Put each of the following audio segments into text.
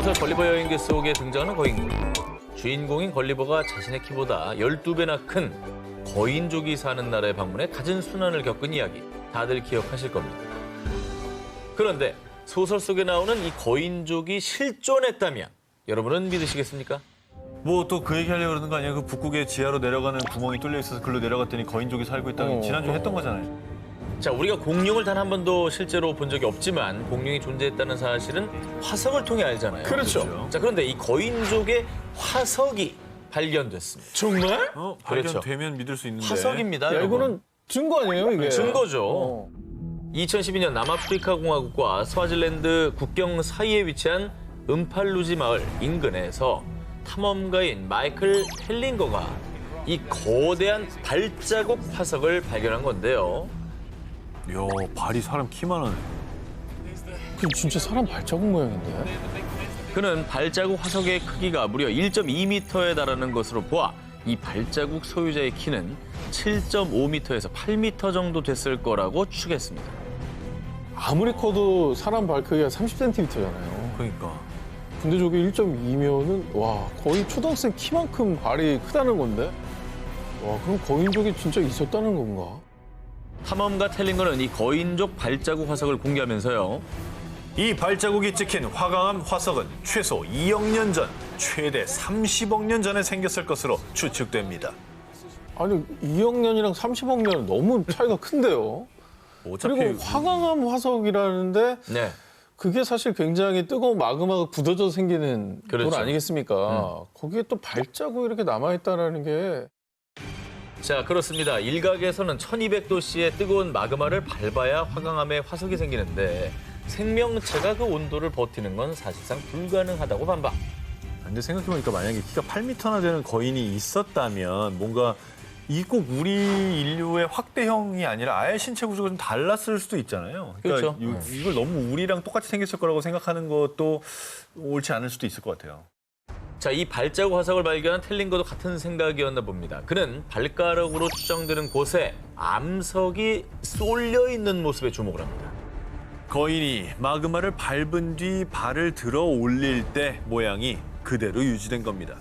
소설 걸리버 여행기 속에 등장하는 거인국. 주인공인 걸리버가 자신의 키보다 12배나 큰 거인족이 사는 나라에 방문해 갖은 순환을 겪은 이야기. 다들 기억하실 겁니다. 그런데 소설 속에 나오는 이 거인족이 실존했다면 여러분은 믿으시겠습니까? 뭐 또 그 얘기 하려고 그러는 거 아니에요? 그 북극의 지하로 내려가는 구멍이 뚫려 있어서 글로 내려갔더니 거인족이 살고 있다고 지난주에 했던 거잖아요. 자, 우리가 공룡을 단 한 번도 실제로 본 적이 없지만 공룡이 존재했다는 사실은 화석을 통해 알잖아요. 그렇죠. 자, 그런데 이 거인족의 화석이 발견됐습니다. 정말? 발견되면 믿을 수 있는데. 화석입니다. 야, 여러분. 이거는 증거 아니에요, 이게? 증거죠. 2012년 남아프리카 공화국과 스와질랜드 국경 사이에 위치한 음팔루지 마을 인근에서 탐험가인 마이클 텔링거가 이 거대한 발자국 화석을 발견한 건데요. 이야, 발이 사람 키만 하네. 그 진짜 사람 발자국 모양인데? 그는 발자국 화석의 크기가 무려 1.2m에 달하는 것으로 보아 이 발자국 소유자의 키는 7.5m에서 8m 정도 됐을 거라고 추측했습니다. 아무리 커도 사람 발 크기가 30cm잖아요. 그러니까. 근데 저게 1.2면은 와 거의 초등학생 키만큼 발이 크다는 건데? 와 그럼 거인족이 진짜 있었다는 건가? 탐험가 텔링거는 이 거인족 발자국 화석을 공개하면서요. 이 발자국이 찍힌 화강암 화석은 최소 2억 년 전, 최대 30억 년 전에 생겼을 것으로 추측됩니다. 아니 2억 년이랑 30억 년은 너무 차이가 큰데요? 어차피 그리고 화강암 화석이라는데 네. 그게 사실 굉장히 뜨거운 마그마가 굳어져서 생기는 그렇죠. 돌 아니겠습니까? 거기에 또 발자국이 이렇게 남아있다는 게 자, 그렇습니다. 일각에서는 1200도씨의 뜨거운 마그마를 밟아야 화강암에 화석이 생기는데 생명체가 그 온도를 버티는 건 사실상 불가능하다고 반박. 근데 생각해보니까 만약에 키가 8m나 되는 거인이 있었다면 뭔가 이 꼭 우리 인류의 확대형이 아니라 아예 신체 구조가 좀 달랐을 수도 있잖아요. 그러니까 그렇죠. 이걸 너무 우리랑 똑같이 생겼을 거라고 생각하는 것도 옳지 않을 수도 있을 것 같아요. 자, 이 발자국 화석을 발견한 텔링거도 같은 생각이었나 봅니다. 그는 발가락으로 추정되는 곳에 암석이 쏠려 있는 모습에 주목을 합니다. 거인이 마그마를 밟은 뒤 발을 들어 올릴 때 모양이 그대로 유지된 겁니다.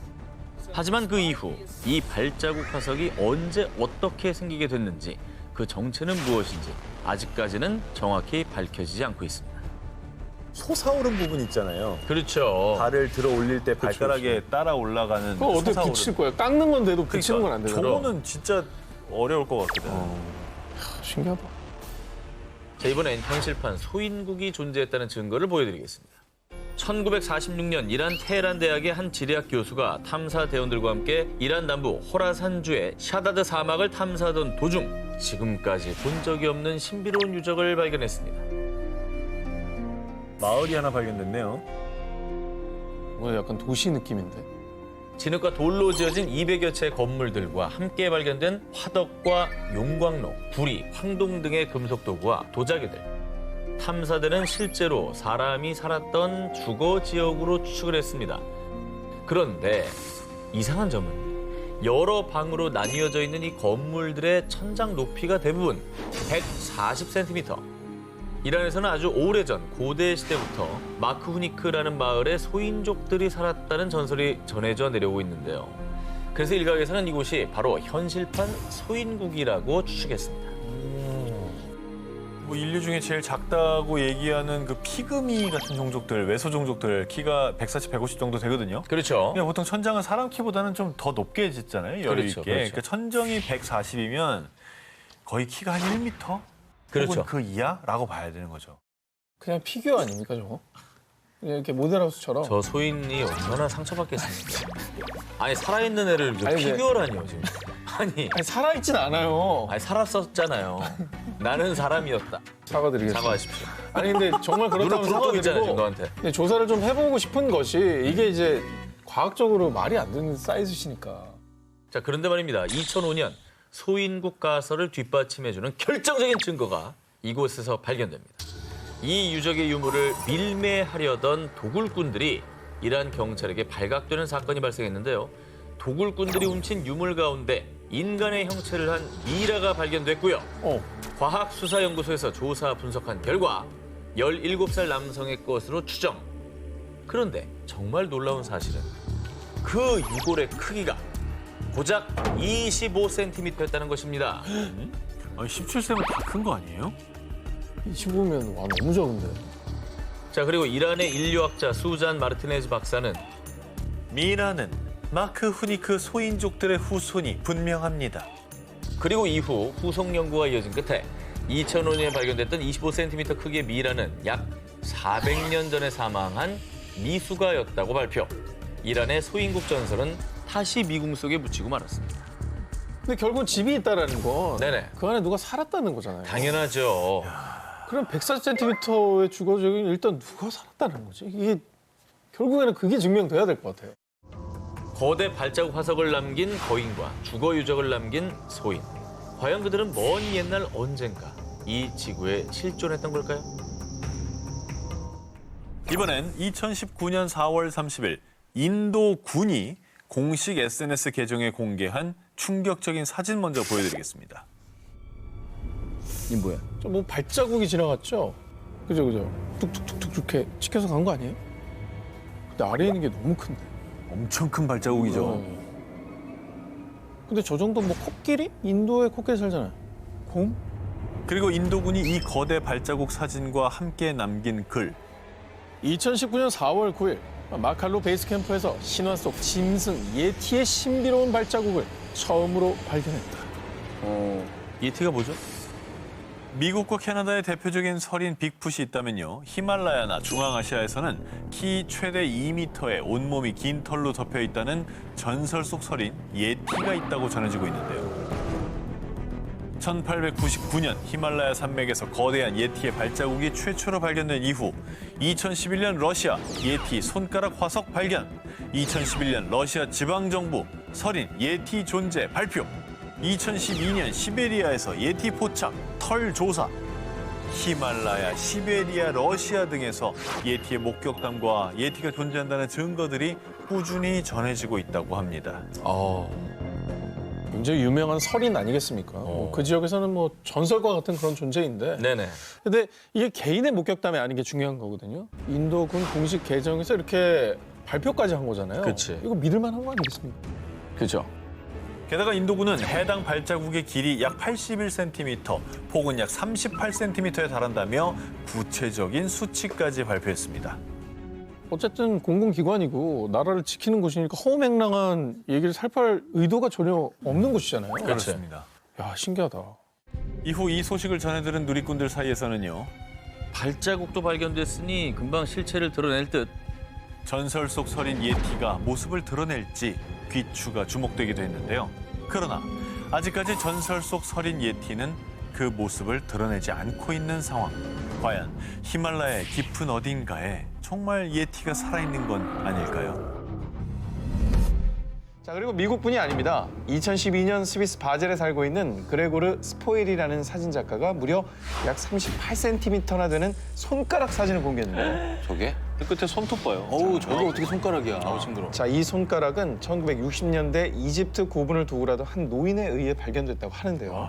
하지만 그 이후 이 발자국 화석이 언제 어떻게 생기게 됐는지 그 정체는 무엇인지 아직까지는 정확히 밝혀지지 않고 있습니다. 솟아오른 부분 있잖아요. 그렇죠. 발을 들어 올릴 때 발가락에 따라 올라가는 그거 어떻게 솟아오른. 붙일 거야? 깎는 건데도 붙이는 건 안 되잖아. 저거는 진짜 어려울 것 같거든. 신기하다. 자, 이번엔 현실판 소인국이 존재했다는 증거를 보여드리겠습니다. 1946년 이란 테헤란 대학의 한 지리학 교수가 탐사 대원들과 함께 이란 남부 호라산주의 샤다드 사막을 탐사하던 도중 지금까지 본 적이 없는 신비로운 유적을 발견했습니다. 마을이 하나 발견됐네요. 뭐 약간 도시 느낌인데. 진흙과 돌로 지어진 200여 채의 건물들과 함께 발견된 화덕과 용광로, 구리, 황동 등의 금속 도구와 도자기들. 탐사대는 실제로 사람이 살았던 주거 지역으로 추측을 했습니다. 그런데 이상한 점은 여러 방으로 나뉘어져 있는 이 건물들의 천장 높이가 대부분 140cm. 이란에서는 아주 오래전 고대 시대부터 마크후니크라는 마을에 소인족들이 살았다는 전설이 전해져 내려오고 있는데요. 그래서 일각에서는 이곳이 바로 현실판 소인국이라고 추측했습니다. 뭐 인류 중에 제일 작다고 얘기하는 그 피그미 같은 종족들, 외소 종족들 키가 140, 150 정도 되거든요. 그렇죠. 그러니까 보통 천장은 사람 키보다는 좀 더 높게 짓잖아요. 여유 그렇죠, 있게. 그렇죠. 그러니까 천정이 140이면 거의 키가 한 1m? 그렇죠. 혹은 그 이하라고 봐야 되는 거죠. 그냥 피규어 아닙니까 저거? 그냥 이렇게 모델하우스처럼. 저 소인이 얼마나 상처받겠습니까? 아니 살아있는 애를 아니, 피규어라니요 지금. 아니 살아있진 않아요. 살았었잖아요. 나는 사람이었다. 사과드리겠습니다. 사과하십시오. 아니 근데 정말 눈을 그렇다면 붉어하고 있잖아요 지금 사과드리고 너한테. 근데 조사를 좀 해보고 싶은 것이 이게 이제 과학적으로 말이 안 되는 사이즈시니까. 자 그런데 말입니다. 2005년 소인국 가설을 뒷받침해주는 결정적인 증거가 이곳에서 발견됩니다. 이 유적의 유물을 밀매하려던 도굴꾼들이 이란 경찰에게 발각되는 사건이 발생했는데요. 도굴꾼들이 훔친 유물 가운데 인간의 형체를 한 미이라가 발견됐고요. 과학수사연구소에서 조사 분석한 결과 17살 남성의 것으로 추정. 그런데 정말 놀라운 사실은 그 유골의 크기가 고작 25cm였다는 것입니다. 아니, 17세면 다 큰 거 아니에요? 25면 와 너무 적은데. 자, 그리고 이란의 인류학자 수잔 마르티네즈 박사는 미라는 마크 후니크 소인족들의 후손이 분명합니다. 그리고 이후 후속 연구가 이어진 끝에 2005년에 발견됐던 25cm 크기의 미라는 약 400년 전에 사망한 미수가였다고 발표. 이란의 소인국 전설은 다시 미궁 속에 묻히고 말았습니다. 근데 결국은 집이 있다라는 건 네네. 그 안에 누가 살았다는 거잖아요. 당연하죠. 그럼 104cm의 주거적인 일단 누가 살았다는 거지? 이게 결국에는 그게 증명돼야 될 것 같아요. 거대 발자국 화석을 남긴 거인과 주거 유적을 남긴 소인. 과연 그들은 먼 옛날 언젠가 이 지구에 실존했던 걸까요? 이번엔 2019년 4월 30일 인도 군이 공식 SNS 계정에 공개한 충격적인 사진 먼저 보여드리겠습니다. 이 뭐야? 저 뭐 발자국이 지나갔죠? 그죠. 툭툭툭툭 이렇게 찍혀서 간 거 아니에요? 근데 아래에 있는 게 너무 큰데. 엄청 큰 발자국이죠. 근데 저 정도 뭐 코끼리? 인도에 코끼리 살잖아요. 곰? 그리고 인도군이 이 거대 발자국 사진과 함께 남긴 글. 2019년 4월 9일 마칼로 베이스 캠프에서 신화 속 짐승 예티의 신비로운 발자국을 처음으로 발견했다. 예티가 뭐죠? 미국과 캐나다의 대표적인 설인 빅풋이 있다면요. 히말라야나 중앙아시아에서는 키 최대 2m의 온몸이 긴 털로 덮여 있다는 전설 속 설인 예티가 있다고 전해지고 있는데요. 1899년 히말라야 산맥에서 거대한 예티의 발자국이 최초로 발견된 이후 2011년 러시아 예티 손가락 화석 발견, 2011년 러시아 지방정부 설인 예티 존재 발표, 2012년 시베리아에서 예티 포착, 털 조사, 히말라야, 시베리아, 러시아 등에서 예티의 목격담과 예티가 존재한다는 증거들이 꾸준히 전해지고 있다고 합니다. 굉장히 유명한 설인 아니겠습니까? 그 지역에서는 뭐 전설과 같은 그런 존재인데. 네네. 근데 이게 개인의 목격담이 아닌 게 중요한 거거든요. 인도군 공식 계정에서 이렇게 발표까지 한 거잖아요. 그치. 이거 믿을 만한 거 아니겠습니까? 그죠? 게다가 인도군은 해당 발자국의 길이 약 81cm, 폭은 약 38cm에 달한다며 구체적인 수치까지 발표했습니다. 어쨌든 공공기관이고 나라를 지키는 곳이니까 허무맹랑한 얘기를 살펴할 의도가 전혀 없는 곳이잖아요. 그렇습니다. 야, 신기하다. 이후 이 소식을 전해들은 누리꾼들 사이에서는요. 발자국도 발견됐으니 금방 실체를 드러낼 듯. 전설 속 설인 예티가 모습을 드러낼지 귀추가 주목되기도 했는데요. 그러나 아직까지 전설 속 설인 예티는 그 모습을 드러내지 않고 있는 상황. 과연 히말라야의 깊은 어딘가에 정말 예티가 살아있는 건 아닐까요? 자, 그리고 미국뿐이 아닙니다. 2012년 스위스 바젤에 살고 있는 그레고르 스포일이라는 사진작가가 무려 약 38cm나 되는 손가락 사진을 공개했는데요. 저게? 끝에 손톱 봐요. 어우, 저게 어떻게 손가락이야. 징그러워. 자, 이 손가락은 1960년대 이집트 고분을 두고라도 한 노인에 의해 발견됐다고 하는데요.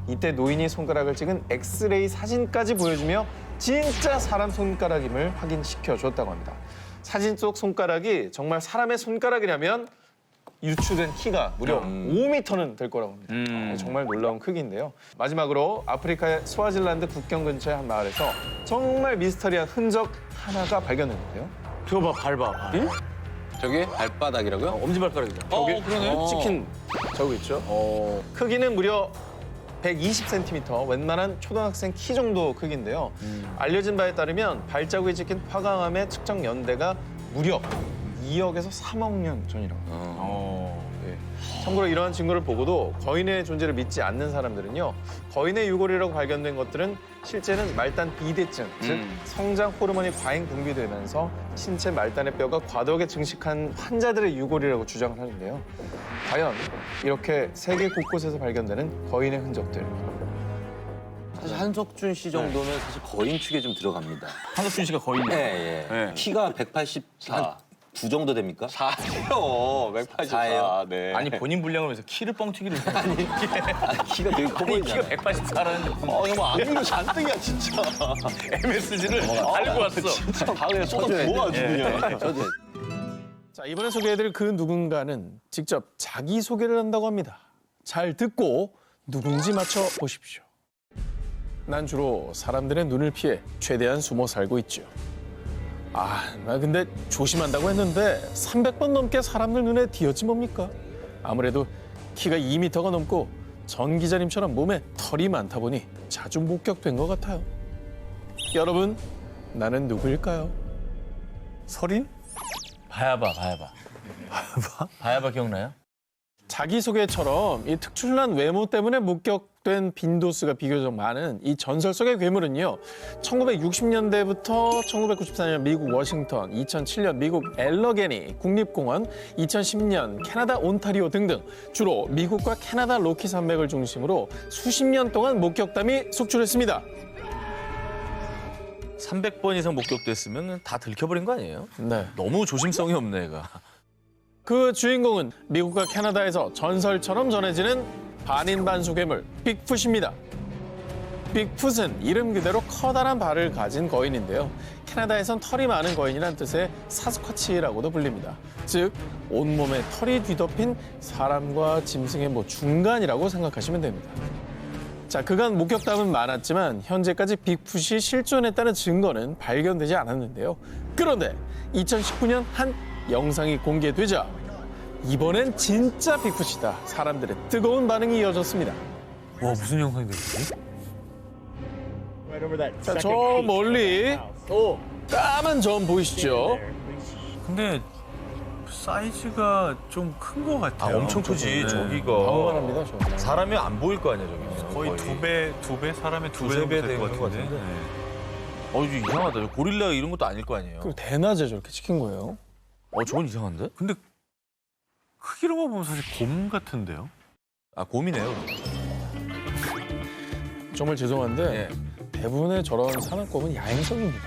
이때 노인이 손가락을 찍은 엑스레이 사진까지 보여주며 진짜 사람 손가락임을 확인시켜줬다고 합니다. 사진 속 손가락이 정말 사람의 손가락이라면 유추된 키가 무려 5m는 될 거라고 합니다. 정말 놀라운 크기인데요. 마지막으로 아프리카의 스와질란드 국경 근처의 한 마을에서 정말 미스터리한 흔적 하나가 발견됐는데요. 저거 봐, 밟아. 응? 저게 발바닥이라고요? 엄지발가락이죠. 저기 그러네. 찍힌 저기 있죠. 크기는 무려 120cm, 웬만한 초등학생 키 정도 크기인데요. 알려진 바에 따르면 발자국이 찍힌 화강암의 측정 연대가 무려 2억에서 3억 년 전이라고 합니다. 네. 참고로 이러한 증거를 보고도 거인의 존재를 믿지 않는 사람들은요. 거인의 유골이라고 발견된 것들은 실제는 말단 비대증, 즉 성장 호르몬이 과잉 분비되면서 신체 말단의 뼈가 과도하게 증식한 환자들의 유골이라고 주장을 하는데요. 과연 이렇게 세계 곳곳에서 발견되는 거인의 흔적들, 사실 한석준 씨 정도면 사실 거인 축에 좀 들어갑니다. 한석준 씨가 거인이에요. 예, 예. 네. 키가 184. 189 정도 됩니까? 4예요. 184. 사예요? 네. 아니 본인 분량을 위해서 키를 뻥튀기를 아니, 키가 되게 커 보이잖아. 키가 184라는데 정말 악물고 잔뜩이야 진짜. MSG를 알고 왔어. 다 그냥 쏟아 쳐줘야 부어 아주 돼. 그냥. 저도 자, 이번에 소개해드릴 그 누군가는 직접 자기소개를 한다고 합니다. 잘 듣고 누군지 맞춰보십시오. 난 주로 사람들의 눈을 피해 최대한 숨어 살고 있죠. 나 근데 조심한다고 했는데 300번 넘게 사람들 눈에 띄었지 뭡니까? 아무래도 키가 2m가 넘고 전 기자님처럼 몸에 털이 많다 보니 자주 목격된 것 같아요. 여러분, 나는 누구일까요? 설인? 바야바. 바야바 기억나요? 자기소개처럼 이 특출난 외모 때문에 목격된 빈도수가 비교적 많은 이 전설 속의 괴물은요. 1960년대부터 1994년 미국 워싱턴, 2007년 미국 엘러게니 국립공원, 2010년 캐나다 온타리오 등등 주로 미국과 캐나다 로키 산맥을 중심으로 수십 년 동안 목격담이 속출했습니다. 300번 이상 목격됐으면 다 들켜버린 거 아니에요? 네. 너무 조심성이 없네, 얘가. 그 주인공은 미국과 캐나다에서 전설처럼 전해지는 반인반수 괴물 빅풋입니다. 빅풋은 이름 그대로 커다란 발을 가진 거인인데요. 캐나다에선 털이 많은 거인이란 뜻의 사스쿼치라고도 불립니다. 즉 온몸에 털이 뒤덮인 사람과 짐승의 중간이라고 생각하시면 됩니다. 자, 그간 목격담은 많았지만 현재까지 빅풋이 실존했다는 증거는 발견되지 않았는데요. 그런데 2019년 한 영상이 공개되자 이번엔 진짜 빅풋이다. 사람들의 뜨거운 반응이 이어졌습니다. 와, 무슨 영상이 되지? 자, 저 멀리 까만 점 보이시죠? 근데 사이즈가 좀 큰 것 같아요. 엄청 크지, 네. 저기가. 방어만합니다, 저. 사람이 안 보일 거 아니야, 저기. 거의 두 배? 사람의 두 배 두세 정도 배 될 것 되는 것 같은데. 같은데. 네. 이거 이상하다. 저 고릴라 이런 것도 아닐 거 아니에요. 그리고 대낮에 저렇게 찍힌 거예요. 저건 이상한데? 근데 크기로만 보면 사실 곰 같은데요? 곰이네요. 정말 죄송한데 예. 대부분의 저런 사납곰은 야행성입니다.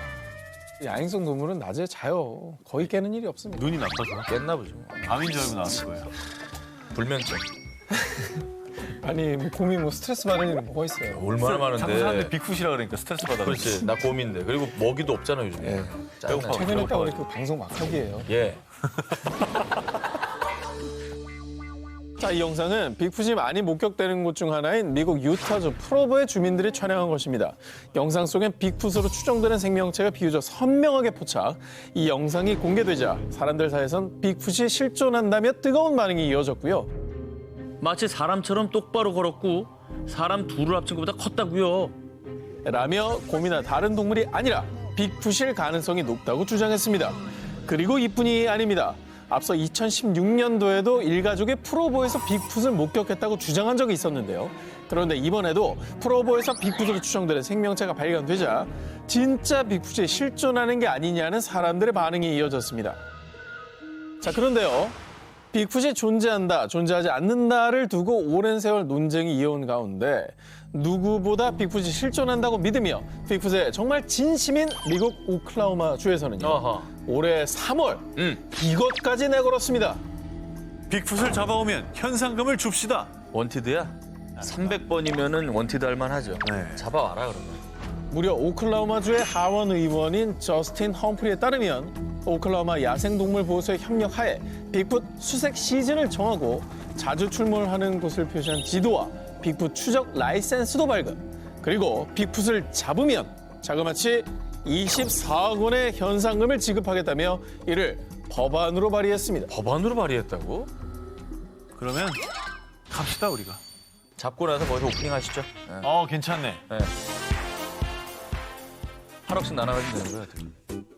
야행성 동물은 낮에 자요. 거의 깨는 일이 없습니다. 눈이 나빠서. 깼나 보죠. 밤인 줄 알고 나왔을 거예요. 불면증. 아니 곰이 스트레스 받는 일이 뭐가 있어요? 얼마나 자꾸 사람들 많은데. 빅풋이라 그러니까 스트레스 받아. 그렇지. 나 곰인데. 그리고 먹이도 없잖아, 요즘에. 예. 짜증나. 최근에 딱 우리 그 방송 막하기예요. 예. 자, 이 영상은 빅풋이 많이 목격되는 곳 중 하나인 미국 유타주 프로보의 주민들이 촬영한 것입니다. 영상 속엔 빅풋으로 추정되는 생명체가 비교적 선명하게 포착. 이 영상이 공개되자 사람들 사이에선 빅풋이 실존한다며 뜨거운 반응이 이어졌고요. 마치 사람처럼 똑바로 걸었고 사람 둘을 합친 것보다 컸다고요. 라며 곰이나 다른 동물이 아니라 빅풋일 가능성이 높다고 주장했습니다. 그리고 이뿐이 아닙니다. 앞서 2016년도에도 일가족이 프로보에서 빅풋을 목격했다고 주장한 적이 있었는데요. 그런데 이번에도 프로보에서 빅풋으로 추정되는 생명체가 발견되자 진짜 빅풋이 실존하는 게 아니냐는 사람들의 반응이 이어졌습니다. 자, 그런데요. 빅풋이 존재한다, 존재하지 않는다를 두고 오랜 세월 논쟁이 이어온 가운데 누구보다 빅풋이 실존한다고 믿으며 빅풋에 정말 진심인 미국 오클라호마 주에서는요. 어허. 올해 3월 이것까지 내걸었습니다. 빅풋을 잡아오면 현상금을 줍시다. 원티드야? 300번이면은 원티드 할 만하죠. 네. 잡아와라, 그러면. 무려 오클라호마주의 하원 의원인 저스틴 험프리에 따르면 오클라호마 야생동물보호소의 협력하에 빅풋 수색 시즌을 정하고 자주 출몰하는 곳을 표시한 지도와 빅풋 추적 라이센스도 발급. 그리고 빅풋을 잡으면 자그마치 24억 원의 현상금을 지급하겠다며 이를 법안으로 발의했습니다. 법안으로 발의했다고? 그러면 갑시다 우리가. 잡고 나서 거기서 오프닝 하시죠. 네. 괜찮네. 8억씩 나눠가지고 되는 거야. 어떻게.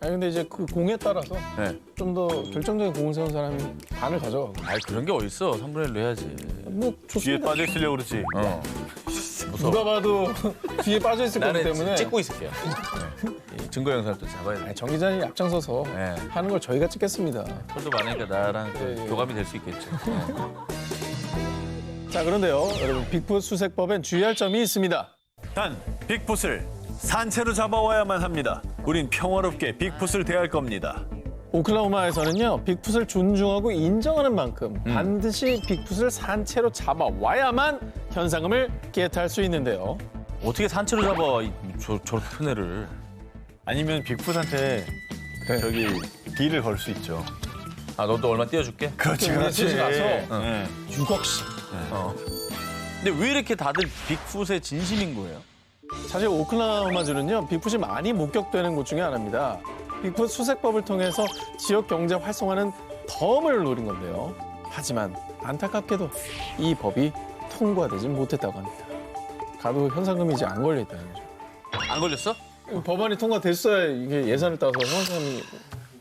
아니 근데 이제 그 공에 따라서 네. 좀 더 결정적인 공을 세운 사람이 반을 가져가고. 그런 게 어딨어. 3분의 1로 해야지. 뭐 뒤에 좋습니다. 빠져 있으려고 그러지. 누가 봐도 뒤에 빠져 있을 거기 나는 때문에 찍고 있을게요. 네. 이 증거 영상을 또 잡아야 돼. 정 기자님 앞장서서 네. 하는 걸 저희가 찍겠습니다. 털도 많으니까 나랑 또 예. 교감이 될 수 있겠죠. 네. 자, 그런데요, 여러분 빅풋 수색법엔 주의할 점이 있습니다. 단 빅풋을 산채로 잡아와야만 합니다. 우린 평화롭게 빅풋을 대할 겁니다. 오클라호마에서는요, 빅풋을 존중하고 인정하는 만큼 반드시 빅풋을 산채로 잡아와야만 현상금을 겟할 수 있는데요. 어떻게 산채로 잡아 저렇게 큰 애를. 아니면 빅풋한테 저기 딜을 걸 수 있죠. 아 너도 얼마 띄워줄게. 그렇지, 그렇지. 가서 네. 6억씩. 근데 왜 이렇게 다들 빅풋에 진심인 거예요? 사실 오클라호마주는요, 빅풋이 많이 목격되는 곳 중에 하나입니다. 빅풋 수색법을 통해서 지역 경제 활성화는 덤을 노린 건데요. 하지만 안타깝게도 이 법이 통과되지 못했다고 합니다. 가도 현상금이 이제 안 걸려 있다는 거죠. 안 걸렸어? 법안이 통과됐어야 이게 예산을 따서 현상금이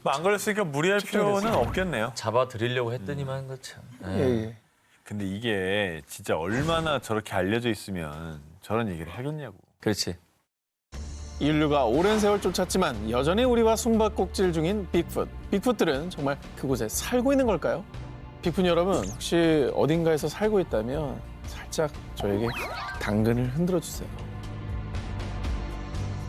뭐안 걸렸으니까 무리할 필요는 없겠네요. 잡아드리려고 했더니만 그 참. 예. 근데 이게 진짜 얼마나 저렇게 알려져 있으면 저런 얘기를 하겠냐고. 그렇지. 인류가 오랜 세월 쫓았지만 여전히 우리와 숨바꼭질 중인 빅풋. 빅풋들은 정말 그곳에 살고 있는 걸까요? 빅풋 여러분, 혹시 어딘가에서 살고 있다면 살짝 저에게 당근을 흔들어 주세요.